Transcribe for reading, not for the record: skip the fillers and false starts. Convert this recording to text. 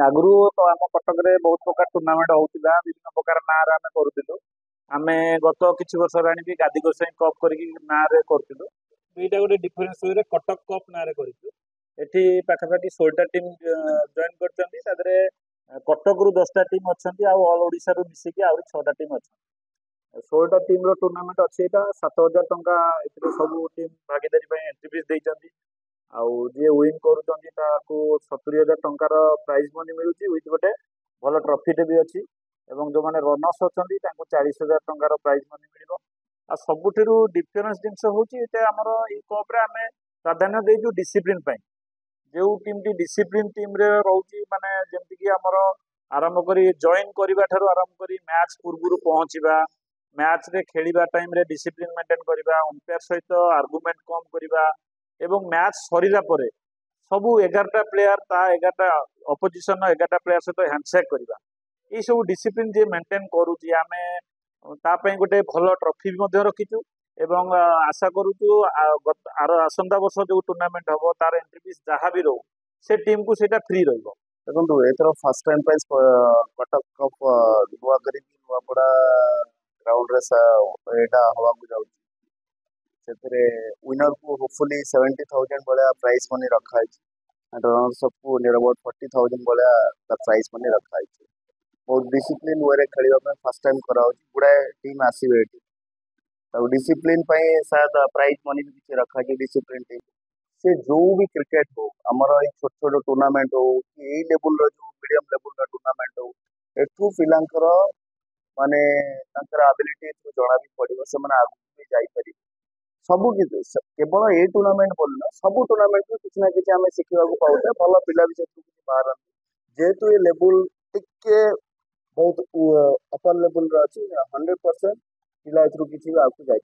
आगु तो आम कटक रे बहुत प्रकार टूर्णामेंट होता विभिन्न प्रकार ना आम करूँ। आम गत किसी वर्ष हेल्ला भी गादी गोसाई कप कर ना करूँ। दुईटा गोटे डिफरेन्स वे कटक कप ना एठी पाखापाखि 16टा टीम जॉइन कर कटक रु 10टा टीम अच्छा ऑल ओडिशा रु मिसिकी आउरी 6टा टीम अच्छा 16टा टीम रो टूर्नामेंट अच्छी एटा 7,000 टंका सब टीम भागीदारी एंट्री फीस देइचंती आउ जे विन करूचंती ताकू 70,000 टंकार प्राइज मनी मिलुची विथ गोटे भल ट्रॉफीटे भी अच्छी एवं जो मैंने रनर्स अच्छी 40,000 टंकार प्राइज मनी मिल आ सबुठ डिफरेन्स जिनस हूँ आमर ये कप्रे आम प्राधान्य देजु डिसिप्लिन जो टीम टी डिसिप्लिन टीम रे रोची माने जेमति कि हमर आरंभ करी जॉइन करबा ठारू आरंभ करी मैच पूर्व पहुंचबा मैच रे खेलिबा टाइम रे डिसिप्लिन मेंटेन करबा अंपायर सहित आर्गुमेंट कम करबा एवं मैच सरीला परे सबु 11टा प्लेयर ता 11टा ऑपोजिशन 11टा प्लेयर सहित हैंडशेक करबा ये सब डिसिप्लिन जे मेंटेन करूची आमे तापई गोटे भल ट्रॉफी भी रखीचु एवं आशा करूचु आर आसंता वर्ष जो टूर्नामेंट हम तार एंट्री फीस जहाँ भी रो से टीम को सेटा फ्री रहिबो। देखो एथर first time prize Cuttack cup नुआ करी नुआपड़ा ग्राउंड रे एटा हवा को जाउची सेतरे विनर को होपफुली 70,000 बळा प्राइज मनी रखा है एंड रनर्स को नियर अबाउट 40,000 बळा प्राइज मनी रखा है बहुत डिसिप्लिन वे खेलिबा में फर्स्ट टाइम करा गुड़ा टीम आसीबे डिसिप्लिन शायद प्राइज मनी भी किसी रखा डिसिप्लिन टीम से जो भी क्रिकेट हो आमर छोट छोट टूर्नामेंट हो कि यही लेवल जो मीडियम लेवल टूर्नामेंट हो एठू पिलांकर माने आबिलिटी जना भी पड़ो से आगे भी जापर सब केवल ये टूर्नामेंट बोल ना सब टूर्नामेंट किसी ना कि आम शिखा पाते भल पिला भी बाहर जेहेतु ये लेवल टिके बहुत अपर लेवल अच्छी 100% पिला किसी भी आगे जाए।